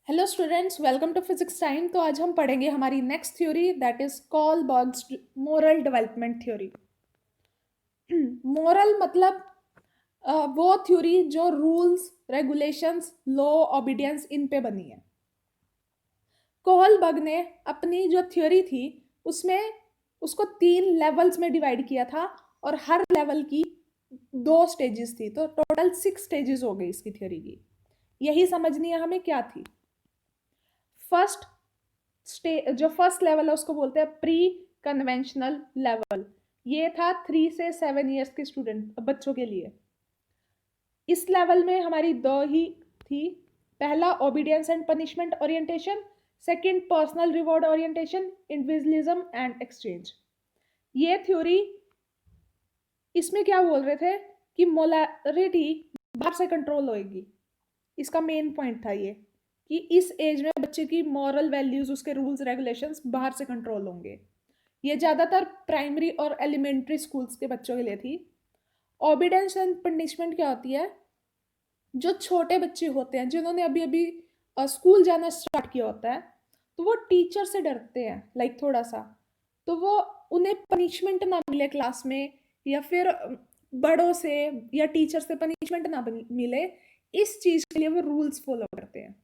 Hello students, welcome to physics time. तो आज हम पढ़ेंगे हमारी next theory, that is Kohlberg's moral development theory. Moral मतलब वो थ्योरी जो रूल्स, रेगुलेशंस, लॉ, ओबीडियंस इन पे बनी है। कोहलबर्ग ने अपनी जो थ्योरी थी उसमें उसको 3 लेवल्स में डिवाइड किया था और हर लेवल की 2 स्टेजेस थी, तो टोटल 6 स्टेजेस हो गई इसकी थ्योरी की। यही समझनी है हमें क्या थी। फर्स्ट जो फर्स्ट लेवल है उसको बोलते हैं प्री कन्वेंशनल लेवल। ये था 3 से 7 ईयर्स के स्टूडेंट बच्चों के लिए। इस लेवल में हमारी दो ही थी। पहला obedience and punishment orientation, second personal reward orientation, individualism and exchange. ये थ्योरी, इसमें क्या बोल रहे थे कि मोरालिटी बाहर से कंट्रोल होएगी। इसका मेन पॉइंट था ये कि इस एज में बच्चे की मॉरल वैल्यूज, उसके रूल्स रेगुलेशंस बाहर से कंट्रोल होंगे। ये ज़्यादातर प्राइमरी और एलिमेंट्री स्कूल्स के बच्चों के लिए थी। ओबीडेंस एंड पनिशमेंट क्या होती है? जो छोटे बच्चे होते हैं जिन्होंने अभी अभी स्कूल जाना स्टार्ट किया होता है, तो वो टीचर से डरते हैं, लाइक थोड़ा सा। तो वो उन्हें पनिशमेंट ना मिले क्लास में, या फिर बड़ों से या टीचर से पनिशमेंट ना मिले, इस चीज़ के लिए वो रूल्स फॉलो करते हैं।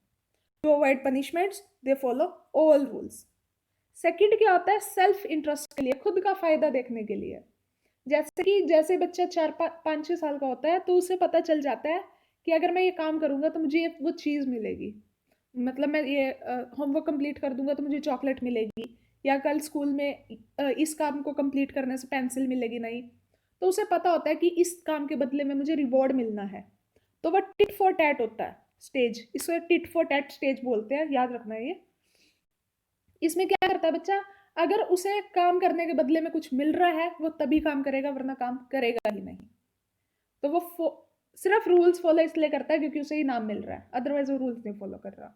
To avoid punishments they follow all rules. Second क्या होता है? सेल्फ इंटरेस्ट के लिए, खुद का फायदा देखने के लिए। जैसे बच्चा 4 5 6 साल का होता है तो उसे पता चल जाता है कि अगर मैं ये काम करूंगा तो मुझे वो चीज़ मिलेगी। मतलब मैं ये होमवर्क कंप्लीट कर दूंगा तो मुझे चॉकलेट मिलेगी, या कल स्कूल में इस काम को कंप्लीट करने से पेंसिल मिलेगी नहीं। तो उसे पता होता है कि इस काम के बदले में मुझे रिवॉर्ड मिलना है। तो वह टिट फॉर टैट होता है स्टेज, इसे टिट फॉर टैट स्टेज बोलते हैं, याद रखना है ये। इसमें क्या करता है बच्चा? अगर उसे काम करने के बदले में कुछ मिल रहा है वो तभी काम करेगा, वरना काम करेगा ही नहीं। तो वो सिर्फ रूल्स फॉलो इसलिए करता है क्योंकि उसे ही नाम मिल रहा है, अदरवाइज वो रूल्स नहीं फॉलो कर रहा।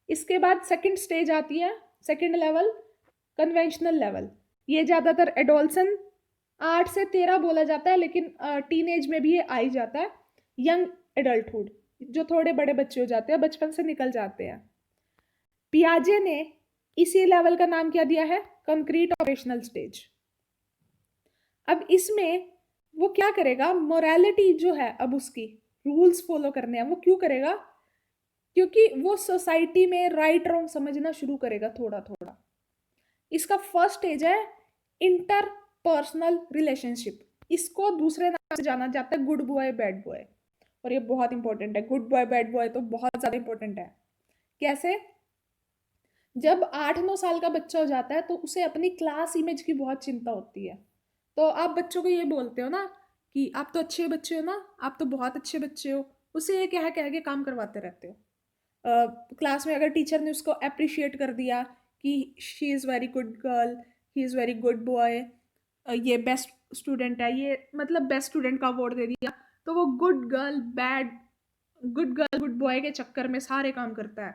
इसके बाद सेकंड स्टेज आती है, सेकंड लेवल, कन्वेंशनल लेवल। ये ज़्यादातर एडोल्सन, 8 से 13 बोला जाता है, लेकिन टीन एज में भी ये आ ही जाता है। यंग एडल्टहुड, जो थोड़े बड़े बच्चे हो जाते हैं, बचपन से निकल जाते हैं। पियाजे ने इसी लेवल का नाम क्या दिया है? Concrete operational stage. अब इसमें वो क्या करेगा? मोरालिटी जो है, अब उसकी रूल्स फॉलो करने हैं। वो क्यों करेगा? क्योंकि वो सोसाइटी में राइट रॉन्ग समझना शुरू करेगा थोड़ा थोड़ा। इसका फर्स्ट स्टेज है इंटर पर्सनल रिलेशनशिप। इसको दूसरे नाम से जाना जाता है गुड बॉय बैड बॉय। और ये बहुत इंपॉर्टेंट है, गुड बॉय बैड बॉय तो बहुत ज्यादा इंपॉर्टेंट है। कैसे? जब 8 9 साल का बच्चा हो जाता है तो उसे अपनी क्लास इमेज की बहुत चिंता होती है। तो आप बच्चों को ये बोलते हो ना कि आप तो अच्छे बच्चे हो ना, आप तो बहुत अच्छे बच्चे हो, उसे ये कह के काम करवाते रहते हो। क्लास में अगर टीचर ने उसको अप्रिशिएट कर दिया कि she is very good girl, he is very good boy, ये बेस्ट स्टूडेंट है, ये मतलब बेस्ट स्टूडेंट का अवार्ड दे दिया, तो वो गुड गर्ल गुड बॉय के चक्कर में सारे काम करता है।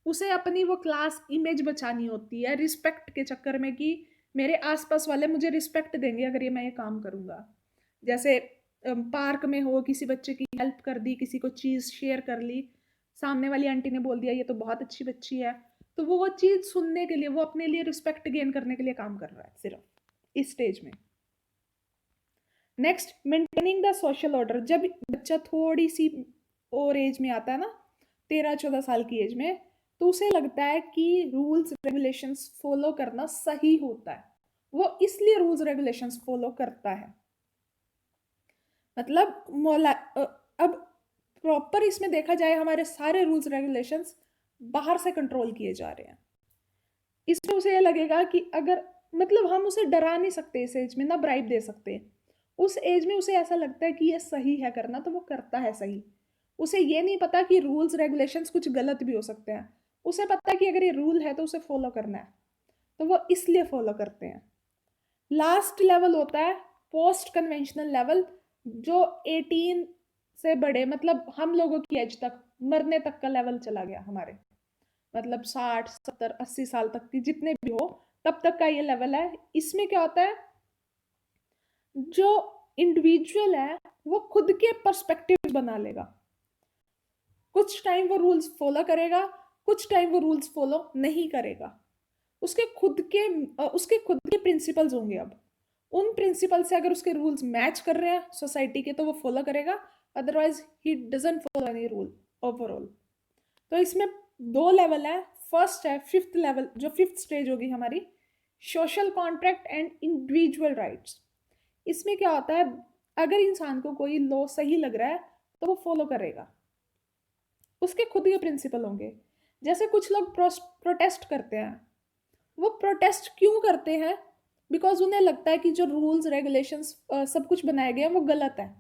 उसे अपनी वो क्लास इमेज बचानी होती है रिस्पेक्ट के चक्कर में, कि मेरे आसपास वाले मुझे रिस्पेक्ट देंगे अगर ये मैं ये काम करूँगा। जैसे पार्क में हो, किसी बच्चे की हेल्प कर दी, किसी को चीज़ शेयर कर ली, सामने वाली आंटी ने बोल दिया ये तो बहुत अच्छी बच्ची है, तो वो चीज़ सुनने के लिए, वो अपने लिए रिस्पेक्ट गेन करने के लिए काम कर रहा है सिर्फ इस स्टेज में। Next, maintaining the social order. जब बच्चा थोड़ी सी और एज में आता है ना, 13 14 साल की एज में, तो उसे लगता है कि रूल्स रेगुलेशंस फॉलो करना सही होता है। वो इसलिए रूल्स रेगुलेशंस फॉलो करता है। मतलब अब प्रॉपर इसमें देखा जाए, हमारे सारे रूल्स रेगुलेशंस बाहर से कंट्रोल किए जा रहे हैं। इसमें उसे ये लगेगा कि अगर, मतलब हम उसे डरा नहीं सकते इस एज में, ना ब्राइब दे सकते। उस एज में उसे ऐसा लगता है कि ये सही है करना, तो वो करता है सही। उसे ये नहीं पता कि रूल्स रेगुलेशंस कुछ गलत भी हो सकते हैं। उसे पता है कि अगर ये रूल है तो उसे फॉलो करना है, तो वो इसलिए फॉलो करते हैं। लास्ट लेवल होता है पोस्ट कन्वेंशनल लेवल, जो 18 से बड़े, मतलब हम लोगों की एज तक, मरने तक का लेवल चला गया हमारे। मतलब 60 70 80 साल तक की जितने भी हो, तब तक का ये लेवल है। इसमें क्या होता है? जो इंडिविजुअल है वो खुद के पर्सपेक्टिव बना लेगा। कुछ टाइम वो रूल्स फॉलो करेगा, कुछ टाइम वो रूल्स फॉलो नहीं करेगा, उसके खुद के प्रिंसिपल्स होंगे। अब उन प्रिंसिपल से अगर उसके रूल्स मैच कर रहे हैं सोसाइटी के तो वो फॉलो करेगा, otherwise he doesn't follow any rule overall. तो इसमें 2 लेवल है। फर्स्ट है फिफ्थ लेवल, जो फिफ्थ स्टेज होगी हमारी, social contract and individual rights. इसमें क्या होता है, अगर इंसान को कोई लॉ सही लग रहा है तो वो फॉलो करेगा, उसके खुद के प्रिंसिपल होंगे। जैसे कुछ लोग प्रोटेस्ट करते हैं, वो प्रोटेस्ट क्यों करते हैं? बिकॉज उन्हें लगता है कि जो रूल्स रेगुलेशंस सब कुछ बनाए गए हैं वो गलत है,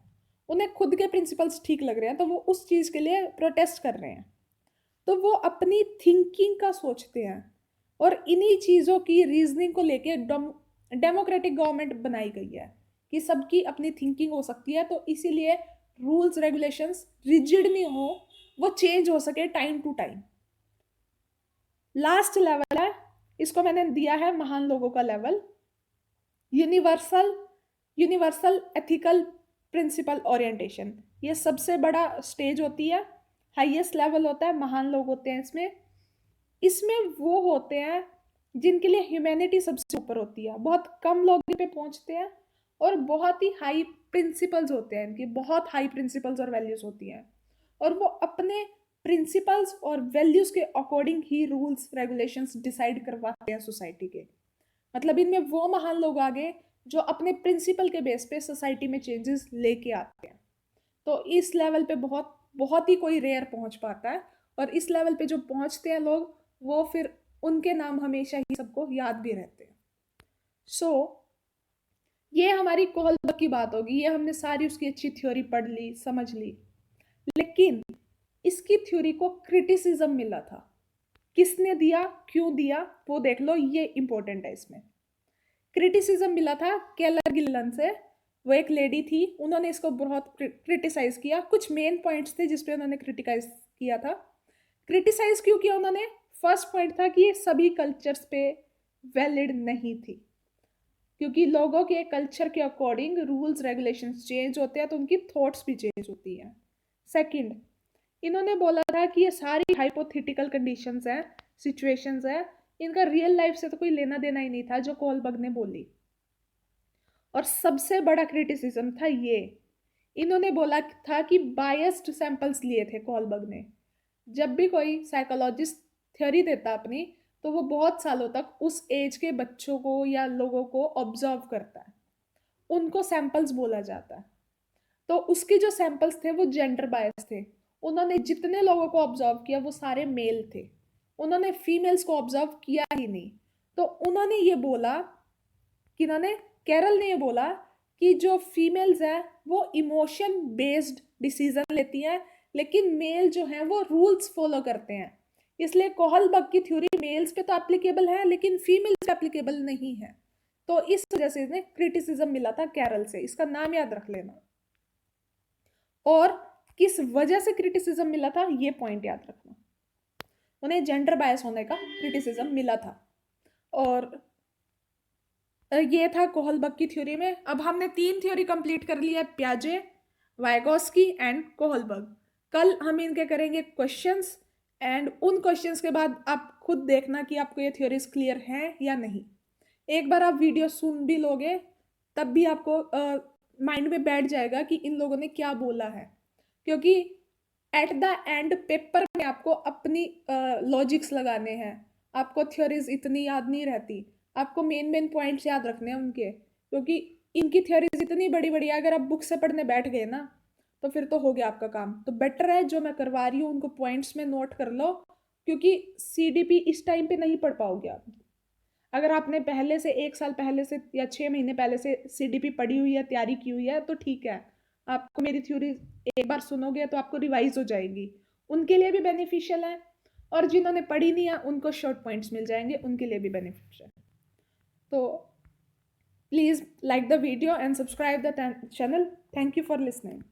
उन्हें खुद के प्रिंसिपल्स ठीक लग रहे हैं तो वो उस चीज़ के लिए प्रोटेस्ट कर रहे हैं। तो वो अपनी थिंकिंग का सोचते हैं, और इन्हीं चीज़ों की रीजनिंग को लेके डेमोक्रेटिक गवर्नमेंट बनाई गई है कि सबकी अपनी थिंकिंग हो सकती है। तो इसीलिए रूल्स रेगुलेशंस रिजिड नहीं हो, वो चेंज हो सके time to time. Last level है, इसको मैंने दिया है महान लोगों का level, universal ethical principle orientation. ये सबसे बड़ा स्टेज होती है, हाईएस्ट लेवल होता है, महान लोग होते हैं इसमें वो होते हैं जिनके लिए ह्यूमैनिटी सबसे ऊपर होती है, बहुत कम लोग पे पहुंचते हैं, और बहुत ही हाई प्रिंसिपल्स होते हैं इनकी, बहुत हाई प्रिंसिपल्स और वैल्यूज होती हैं, और वो अपने प्रिंसिपल्स और वैल्यूज के अकॉर्डिंग ही रूल्स रेगुलेशंस डिसाइड करवाते हैं सोसाइटी के। मतलब इनमें वो महान लोग आगे जो अपने प्रिंसिपल के बेस पे सोसाइटी में चेंजेस लेके आते हैं। तो इस लेवल पे बहुत बहुत ही कोई रेयर पहुंच पाता है, और इस लेवल पे जो पहुंचते हैं लोग, वो फिर उनके नाम हमेशा ही सबको याद भी रहते हैं। सो ये हमारी कोहलबर्ग की बात होगी, ये हमने सारी उसकी अच्छी थ्योरी पढ़ ली, समझ ली, लेकिन इसकी थ्योरी को क्रिटिसिज्म मिला था। किसने दिया, क्यों दिया, वो देख लो, ये इंपॉर्टेंट है। इसमें क्रिटिसिज्म मिला था केलर गिल्लन से, वो एक लेडी थी, उन्होंने इसको बहुत क्रिटिसाइज किया। कुछ मेन पॉइंट्स थे जिसपे उन्होंने क्रिटिसाइज किया था। क्रिटिसाइज क्यों किया उन्होंने? फर्स्ट पॉइंट था कि ये सभी कल्चर्स पे वैलिड नहीं थी, क्योंकि लोगों के कल्चर के अकॉर्डिंग रूल्स रेगुलेशंस चेंज होते हैं तो उनकी थॉट्स भी चेंज होती हैं। सेकंड, इन्होंने बोला था कि ये सारी हाइपोथेटिकल कंडीशंस हैं, सिचुएशंस हैं, इनका रियल लाइफ से तो कोई लेना देना ही नहीं था, जो कोहलबर्ग ने बोली। और सबसे बड़ा क्रिटिसिज्म था ये, इन्होंने बोला था कि बायस्ड सैंपल्स लिए थे कोहलबर्ग ने। जब भी कोई साइकोलॉजिस्ट थ्योरी देता अपनी, तो वो बहुत सालों तक उस एज के बच्चों को या लोगों को ऑब्जर्व करता है, उनको सैंपल्स बोला जाता है। तो उसके जो सैंपल्स थे वो जेंडर बायस थे, उन्होंने जितने लोगों को ऑब्जर्व किया वो सारे मेल थे, उन्होंने फीमेल्स को ऑब्जर्व किया ही नहीं। तो उन्होंने ये बोला कि कैरल ने ये बोला कि जो फीमेल्स हैं वो इमोशन बेस्ड डिसीजन लेती हैं, लेकिन मेल जो हैं वो रूल्स फॉलो करते हैं। इसलिए कोहलबर्ग की थ्योरी मेल्स पे तो एप्लीकेबल है लेकिन फीमेल्स पे एप्लीकेबल नहीं है। तो इस वजह से इन्हें क्रिटिसिज्म मिला था कैरल से, इसका नाम याद रख लेना। और किस वजह से क्रिटिसिज्म मिला था ये पॉइंट याद रखना, उन्हें जेंडर बायस होने का क्रिटिसिज्म मिला था। और ये था कोहलबर्ग की थ्योरी में। अब हमने 3 थ्योरी कंप्लीट कर ली है, प्याजे, वाइगोस्की एंड कोहलबर्ग। कल हम इनके करेंगे क्वेश्चंस, एंड उन क्वेश्चंस के बाद आप खुद देखना कि आपको ये थ्योरीज क्लियर हैं या नहीं। एक बार आप वीडियो सुन भी लोगे तब भी आपको माइंड में बैठ जाएगा कि इन लोगों ने क्या बोला है, क्योंकि एट द एंड पेपर में आपको अपनी लॉजिक्स लगाने हैं, आपको थ्योरीज इतनी याद नहीं रहती, आपको मेन मेन पॉइंट्स याद रखने हैं उनके, क्योंकि इनकी थ्योरीज इतनी बड़ी बड़ी है, अगर आप बुक से पढ़ने बैठ गए ना तो फिर तो हो गया आपका काम। तो बेटर है जो मैं करवा रही हूँ उनको पॉइंट्स में नोट कर लो, क्योंकि सीडीपी इस टाइम पे नहीं पढ़ पाओगे आप। अगर आपने पहले से 1 साल पहले से या 6 महीने पहले से सीडीपी पढ़ी हुई है, तैयारी की हुई है, तो ठीक है, आपको मेरी थ्योरी एक बार सुनोगे तो आपको रिवाइज हो जाएगी, उनके लिए भी बेनिफिशियल है। और जिन्होंने पढ़ी नहीं है उनको शॉर्ट पॉइंट्स मिल जाएंगे, उनके लिए भी बेनिफिशियल। तो please like the video and subscribe the channel. Thank you for listening.